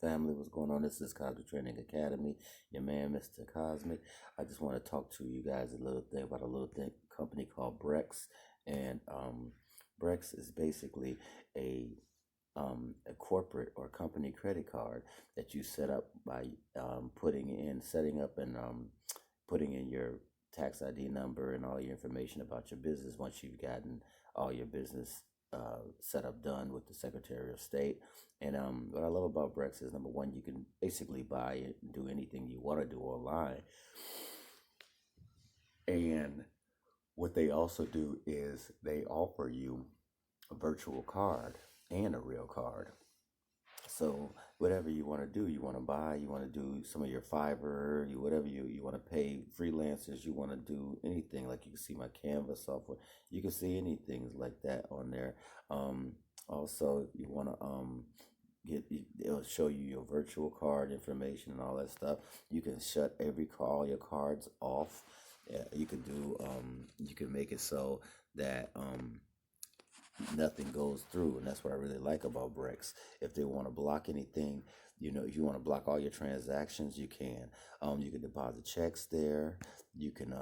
family? What's going on? This is Cosmic Training Academy. Your man, Mr. Cosmic. I just want to talk to you guys a little thing about a little thing company called Brex, and Brex is basically a corporate or company credit card that you set up by setting up and putting in your tax ID number and all your information about your business once you've gotten all your business setup done with the Secretary of State. And what I love about Brex is, number one, you can basically buy it and do anything you want to do online. And what they also do is they offer you a virtual card and a real card. So whatever you want to do, you want to buy, you want to do some of your Fiverr, whatever you want to pay freelancers, you want to do anything. Like you can see my Canva software, you can see anything like that on there. Also, you want to it'll show you your virtual card information and all that stuff. You can shut all your cards off. Yeah, you can make it so that nothing goes through, and that's what I really like about Brex. If they want to block anything, if you want to block all your transactions, you can. You can deposit checks there. You can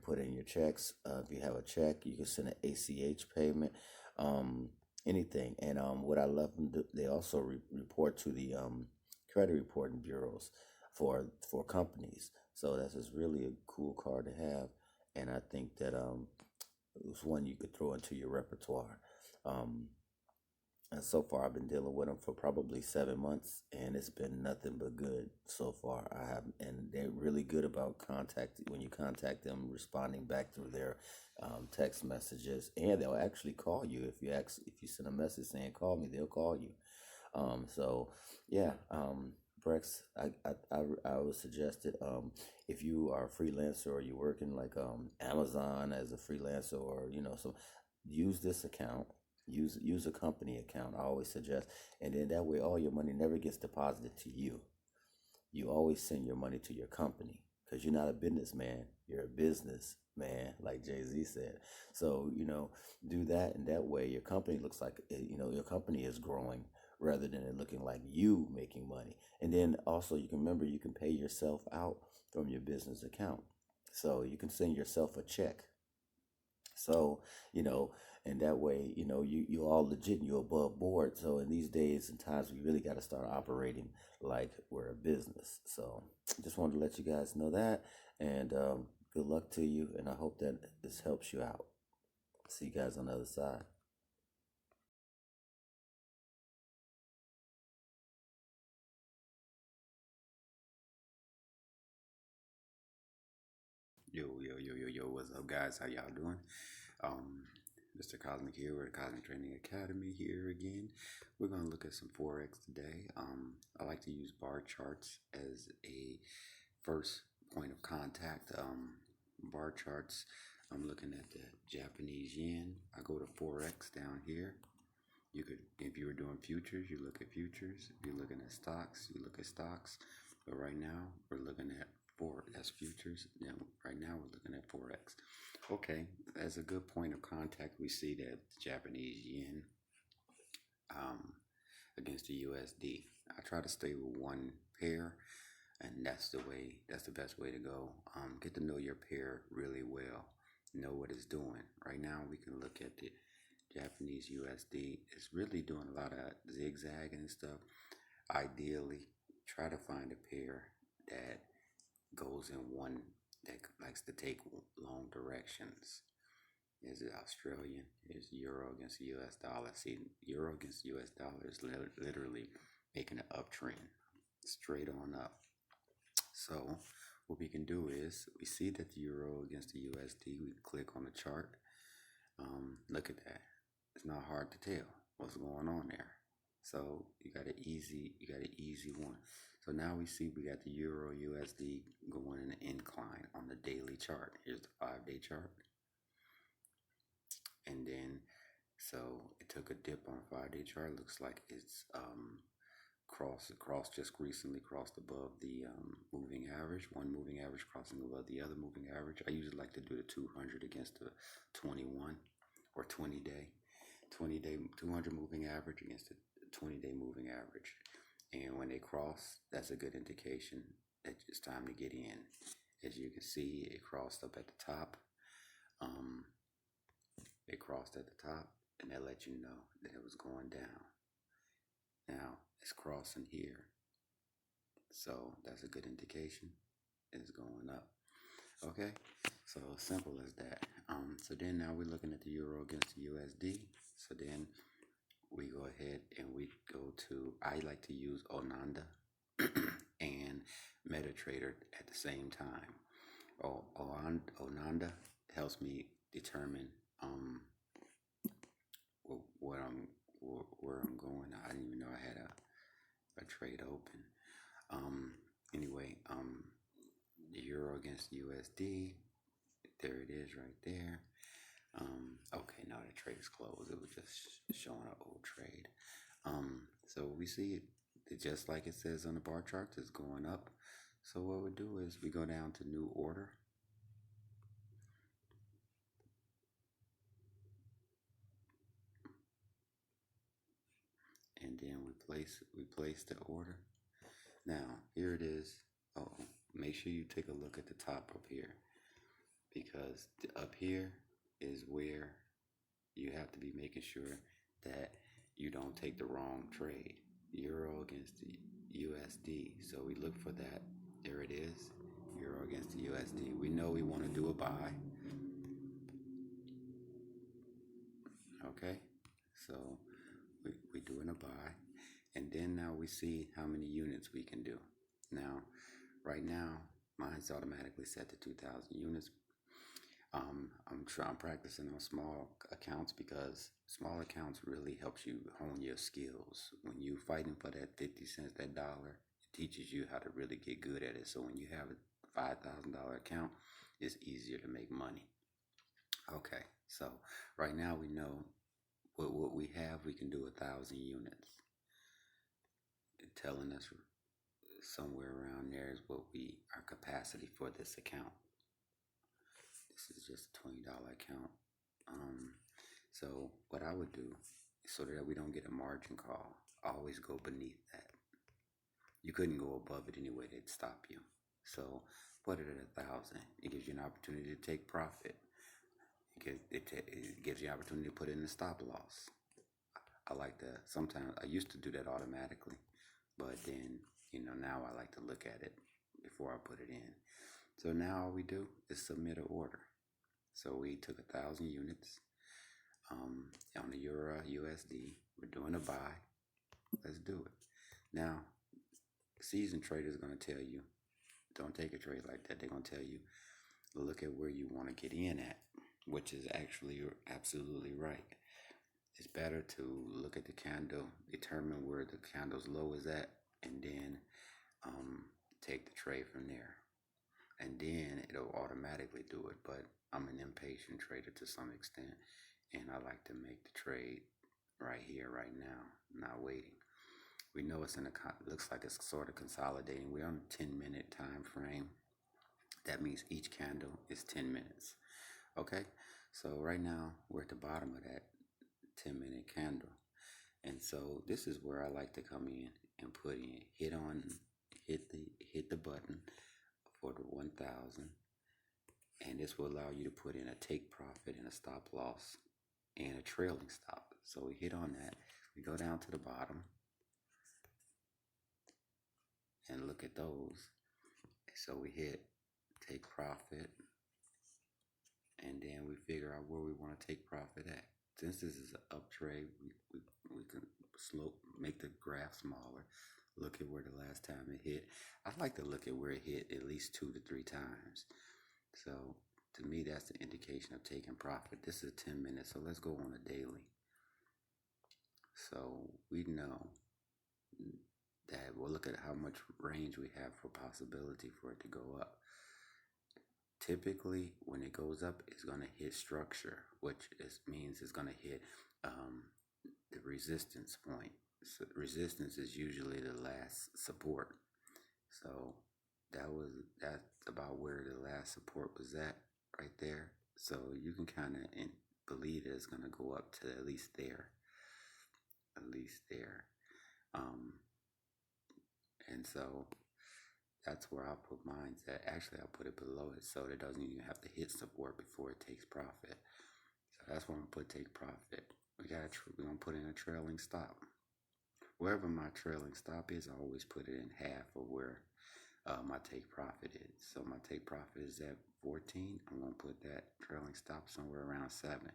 put in your checks. If you have a check, you can send an ACH payment. Anything. And what I love them do, they also report to the credit reporting bureaus for companies. So that's just really a cool card to have, and I think that it was one you could throw into your repertoire. And so far, I've been dealing with them for probably 7 months, and it's been nothing but good so far. And they're really good about when you contact them, responding back through their text messages, and they'll actually call you if you send a message saying "call me," they'll call you. So yeah, Brex, I would suggest it. If you are a freelancer or you're working like Amazon as a freelancer, or so use this account. Use a company account. I always suggest, and then that way all your money never gets deposited to you. You always send your money to your company, because you're not a businessman. You're a business man, like Jay-Z said. So do that, and that way your company looks like your company is growing rather than it looking like you making money. And then also you can remember, you can pay yourself out from your business account, so you can send yourself a check. So, and that way, you're all legit and you're above board. So in these days and times, we really got to start operating like we're a business. So just wanted to let you guys know that, and good luck to you. And I hope that this helps you out. See you guys on the other side. Yo, what's up, guys? How y'all doing? Um, Mr. Cosmic here. We're at Cosmic Training Academy here again. We're going to look at some Forex today. I like to use bar charts as a first point of contact. Bar charts, I'm looking at the Japanese yen. I go to Forex down here. You could, if you were doing futures, you look at futures. If you're looking at stocks, you look at stocks. But right now, we're looking at that's futures. Now, right now, we're looking at Forex. Okay, as a good point of contact, we see that the Japanese yen um, against the USD. I try to stay with one pair, and that's the best way to go. Get to know your pair really well, know what it's doing. Right now, we can look at the Japanese USD. It's really doing a lot of zigzagging and stuff. Ideally, try to find a pair that goes in one, that likes to take long directions. Is it Australian? Is Euro against the US dollar? See, Euro against the US dollar is literally making an uptrend, straight on up. So what we can do is, we see that the Euro against the USD, we click on the chart. Look at that. It's not hard to tell what's going on there. So you got an easy one. So now we see we got the Euro USD going in an incline on the daily chart. Here's the 5-day chart. And then, so it took a dip on a 5-day chart. Looks like it's just recently crossed above the moving average. One moving average crossing above the other moving average. I usually like to do the 200 against the 21 or 20-day 200 moving average against the 20-day moving average. And when they cross, that's a good indication that it's time to get in. As you can see, it crossed up at the top. Um, it crossed at the top, and that let you know that it was going down. Now it's crossing here, so that's a good indication it's going up. Okay, so simple as that. So then now we're looking at the euro against the USD. So then we go ahead and we go to, I like to use Onanda and MetaTrader at the same time. Onanda helps me determine what I'm where I'm going. I didn't even know I had a trade open. Anyway, the euro against USD. There it is right there. Okay, now the trade is closed. It was just showing an old trade. So we see it just like it says on the bar chart, it's going up. So what we do is we go down to new order. And then we place the order. Now here it is. Oh, make sure you take a look at the top up here, because up here is where you have to be making sure that you don't take the wrong trade. Euro against the USD. So we look for that. There it is. Euro against the USD. We know we want to do a buy. Okay. So we're doing a buy. And then now we see how many units we can do. Now, right now, mine's automatically set to 2,000 units. I'm practicing on small accounts, because small accounts really helps you hone your skills. When you're fighting for that 50 cents, that dollar, it teaches you how to really get good at it. So when you have a $5,000 account, it's easier to make money. Okay, so right now we know what we have. We can do 1,000 units. Telling us somewhere around there is what our capacity for this account. This is just a $20 account. So what I would do, so that we don't get a margin call, always go beneath that. You couldn't go above it anyway, they'd stop you. So put it at 1,000. It gives you an opportunity to take profit. It gives you an opportunity to put in a stop loss. I like to, sometimes I used to do that automatically, but then, now I like to look at it before I put it in. So now all we do is submit an order. So we took 1,000 units on the Euro USD. We're doing a buy. Let's do it. Now, seasoned trader is going to tell you, don't take a trade like that. They're going to tell you, look at where you want to get in at, which is actually absolutely right. It's better to look at the candle, determine where the candle's low is at, and then take the trade from there. And then it'll automatically do it. But I'm an impatient trader to some extent, and I like to make the trade right here, right now, not waiting. We know looks like it's sort of consolidating. We're on a 10-minute time frame. That means each candle is 10 minutes. Okay, so right now we're at the bottom of that 10-minute candle. And so this is where I like to come in and put in, hit the button for the 1,000, and this will allow you to put in a take profit and a stop loss and a trailing stop. So we hit on that. We go down to the bottom and look at those. So we hit take profit, and then we figure out where we want to take profit at. Since this is an up trade, we can make the graph smaller. Look at where the last time it hit. I'd like to look at where it hit at least 2 to 3 times. So to me, that's the indication of taking profit. This is 10 minutes, so let's go on a daily. So we know that we'll look at how much range we have for possibility for it to go up. Typically, when it goes up, it's going to hit structure, which means it's going to hit the resistance point. So resistance is usually the last support. So that's about where the last support was at, right there. So you can kind of believe that it's going to go up to at least there. And so that's where I put mine at. Actually, I put it below it so it doesn't even have to hit support before it takes profit. So that's where I'm gonna put take profit. We're gonna put in a trailing stop. Wherever my trailing stop is, I always put it in half of where my take profit is. So my take profit is at 14. I'm gonna put that trailing stop somewhere around 7.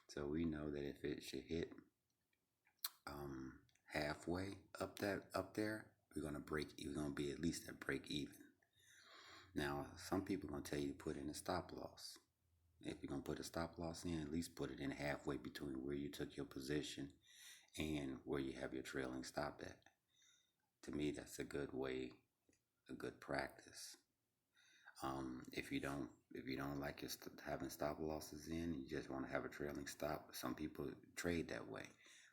So we know that if it should hit halfway up there, we're gonna break. We're gonna be at least at break even. Now, some people are gonna tell you to put in a stop loss. If you're gonna put a stop loss in, at least put it in halfway between where you took your position and where you have your trailing stop at. To me, that's a good way, a good practice. If you don't like your having stop losses in, you just want to have a trailing stop. Some people trade that way,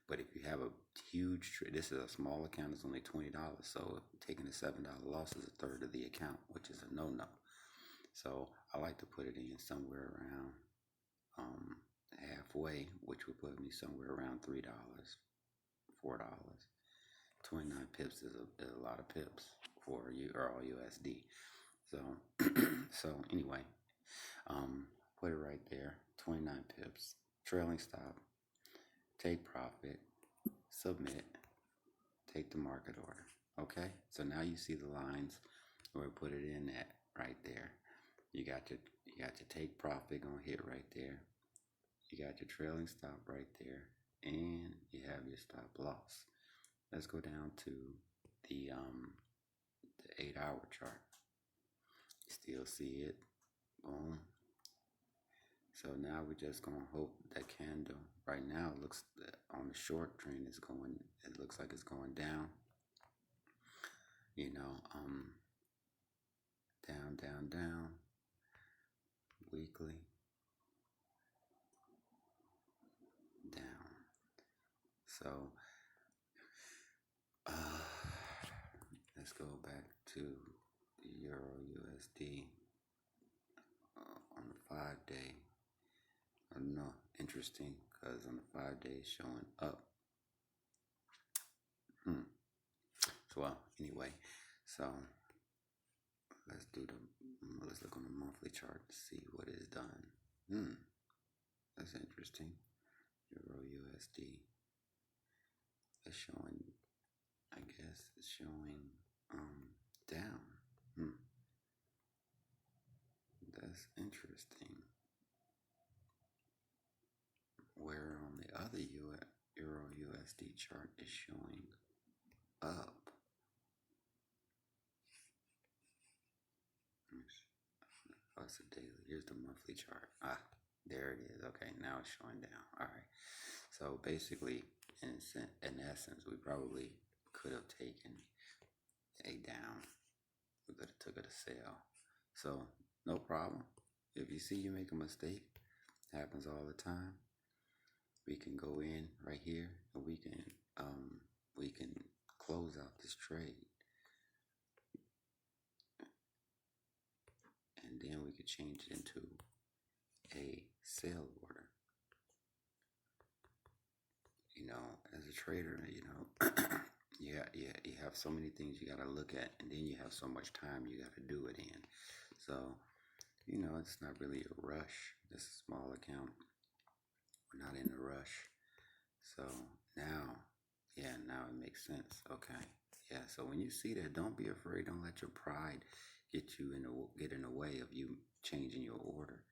but if you have a huge this is a small account. It's only $20, so taking a $7 loss is a third of the account, which is a no. So I like to put it in somewhere around halfway, which would put me somewhere around $3, $4. 29 pips is a lot of pips for you or all USD. So so anyway, put it right there, 29 pips, trailing stop, take profit, submit, take the market order. Okay, so now you see the lines where we put it in at right there. You got your take profit gonna hit right there. You got your trailing stop right there, and you have your stop loss. Let's go down to the 8-hour chart. You still see it. Boom. So now we're just gonna hope that candle. Right now, it looks on the short trend is going. It looks like it's going down. You know, down. Weekly, down. So, let's go back to the Euro USD on the 5-day. I don't know, interesting, because on the 5-day it's showing up. So, well, anyway, so let's look on the monthly chart to see what is done. That's interesting. Euro USD. It's showing, I guess it's showing down. That's interesting. Where on the other Euro USD chart is showing up. Oh, it's a daily. Here's the monthly chart. There it is. Okay, now it's showing down. All right. So basically, in essence, we probably could have taken a down. We could have took it a sell. So no problem. If you see you make a mistake, it happens all the time. We can go in right here and we can close out this trade. And then we could change it into a sell order. You know, as a trader, you know, you have so many things you got to look at, and then you have so much time you got to do it in. So, you know, it's not really a rush. This is a small account. We're not in a rush. So now it makes sense. Okay. Yeah. So when you see that, don't be afraid. Don't let your pride get in the way of you changing your order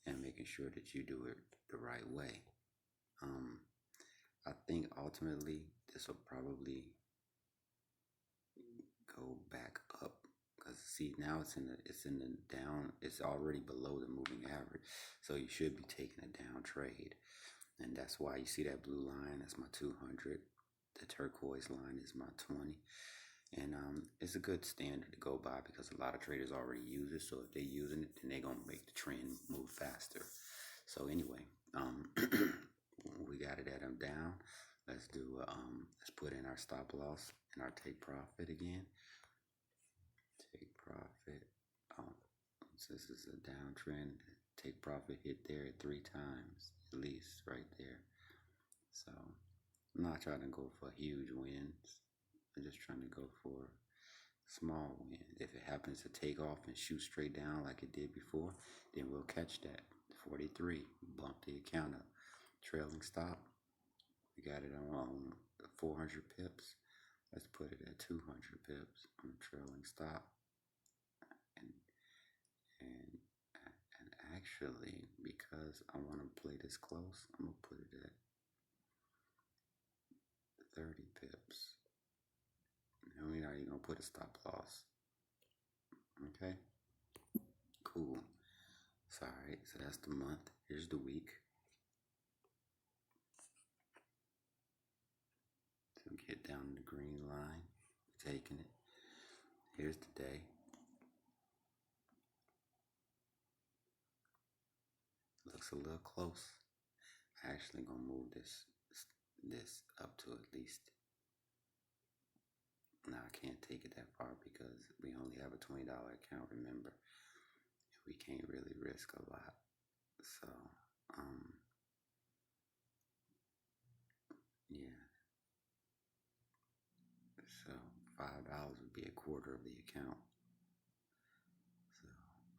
and making sure that you do it the right way. I think ultimately this will probably go back up because see now it's in the down. It's already below the moving average, so you should be taking a down trade, and that's why you see that blue line. That's my 200. The turquoise line is my 20. And it's a good standard to go by because a lot of traders already use it. So if they're using it, then they're going to make the trend move faster. So anyway, we got it at them down. Let's put in our stop loss and our take profit again. Take profit. Since this is a downtrend, take profit hit there 3 times at least right there. So I'm not trying to go for huge wins. I'm just trying to go for small win. If it happens to take off and shoot straight down like it did before, then we'll catch that. 43, bump the account up. Trailing stop, we got it on 400 pips. Let's put it at 200 pips on trailing stop. And and and actually, because I want to play this close, I'm gonna put it at 30 pips. And we're not even gonna put a stop loss. Okay, cool. So alright, so that's the month. Here's the week. So get down the green line, taking it. Here's the day. Looks a little close. I'm actually gonna move this up to at least. Now I can't take it that far because we only have a $20 account. Remember, we can't really risk a lot. So yeah. So $5 would be a quarter of the account. So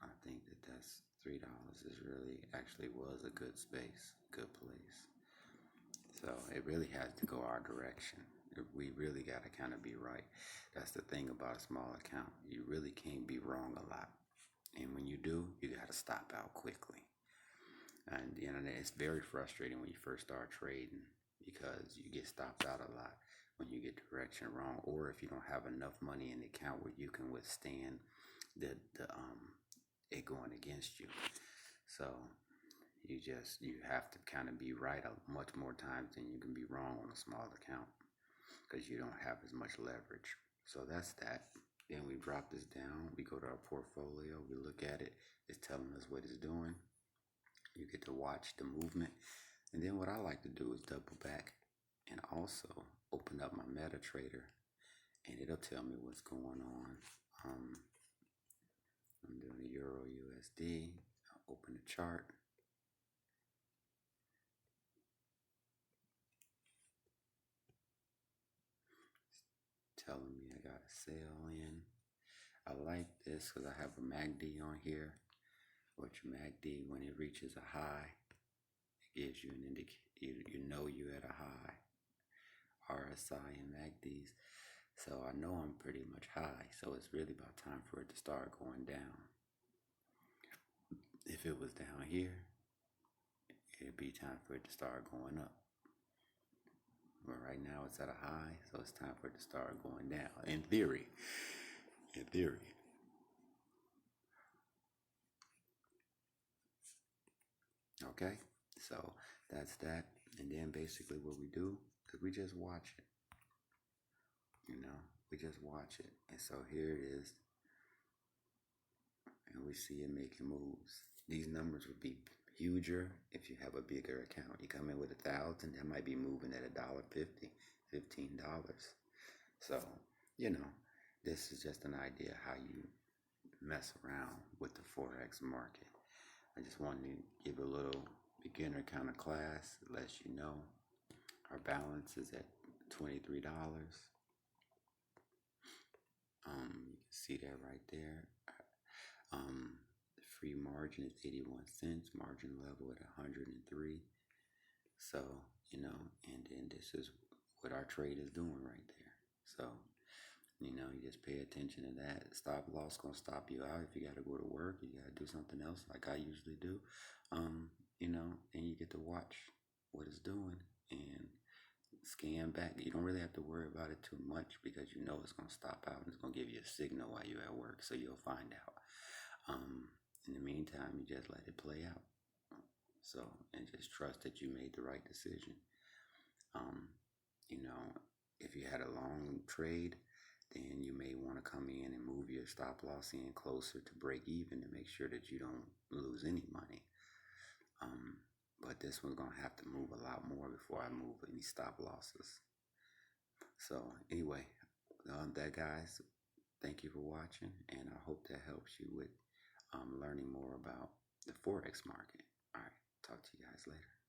I think that's $3 is really actually was a good space, good place. So it really has to go our direction. We really got to kind of be right. That's the thing about a small account. You really can't be wrong a lot. And when you do, you got to stop out quickly. And it's very frustrating when you first start trading because you get stopped out a lot when you get direction wrong, or if you don't have enough money in the account where you can withstand the it going against you. So you have to kind of be right much more times than you can be wrong on a small account because you don't have as much leverage. So that's that. Then we drop this down. We go to our portfolio. We look at it. It's telling us what it's doing. You get to watch the movement. And then what I like to do is double back and also open up my MetaTrader, and it'll tell me what's going on. I'm doing the Euro USD. I'll open the chart. It's telling me I got a sale in. I like this because I have a MACD on here, which MACD, when it reaches a high, it gives you an indicator. You know you're at a high. RSI and MACDs. So I know I'm pretty much high. So it's really about time for it to start going down. If it was down here, it'd be time for it to start going up. But right now it's at a high, so it's time for it to start going down. In theory. In theory. Okay, so that's that. And then basically what we do is we just watch it. We just watch it. And so here it is. And we see it making moves. These numbers would be huger if you have a bigger account. You come in with 1,000, that might be moving at $1.50, $15. So, this is just an idea how you mess around with the Forex market. I just wanted to give a little beginner kind of class, let you know our balance is at $23. You can see that right there. The free margin is 81 cents, margin level at 103. So, and then this is what our trade is doing right there. So, you just pay attention to that. Stop loss gonna stop you out. If you gotta go to work, you gotta do something else like I usually do. And you get to watch what it's doing and scan back. You don't really have to worry about it too much because it's gonna stop out and it's gonna give you a signal while you're at work, so you'll find out. In the meantime, you just let it play out. So, and just trust that you made the right decision. If you had a long trade, then you may want to come in and move your stop loss in closer to break even to make sure that you don't lose any money. But this one's going to have to move a lot more before I move any stop losses. So anyway, that guys, thank you for watching, and I hope that helps you with learning more about the Forex market. All right, talk to you guys later.